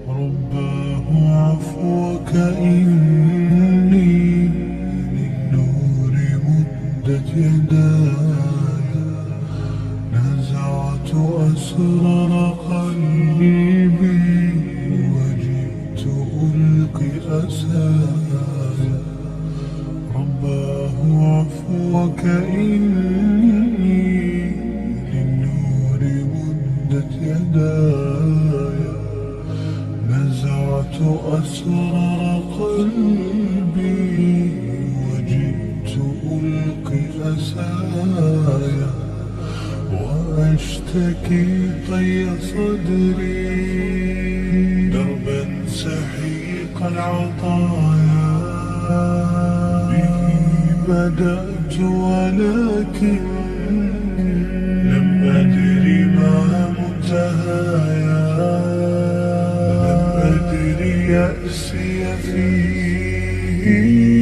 رباه عفوك إني للنور مدت يداي، نزعت أسرار قلبي وجئت ألقي أساي. رباه عفوك إني للنور مدت يداي، نزعت أسرار قلبي وجئت ألقي أسايا، وأشتكي طي صدري دربا سحيق العطايا. به بدأت ولكن لم أدري ما منتهايا، يأسي فيه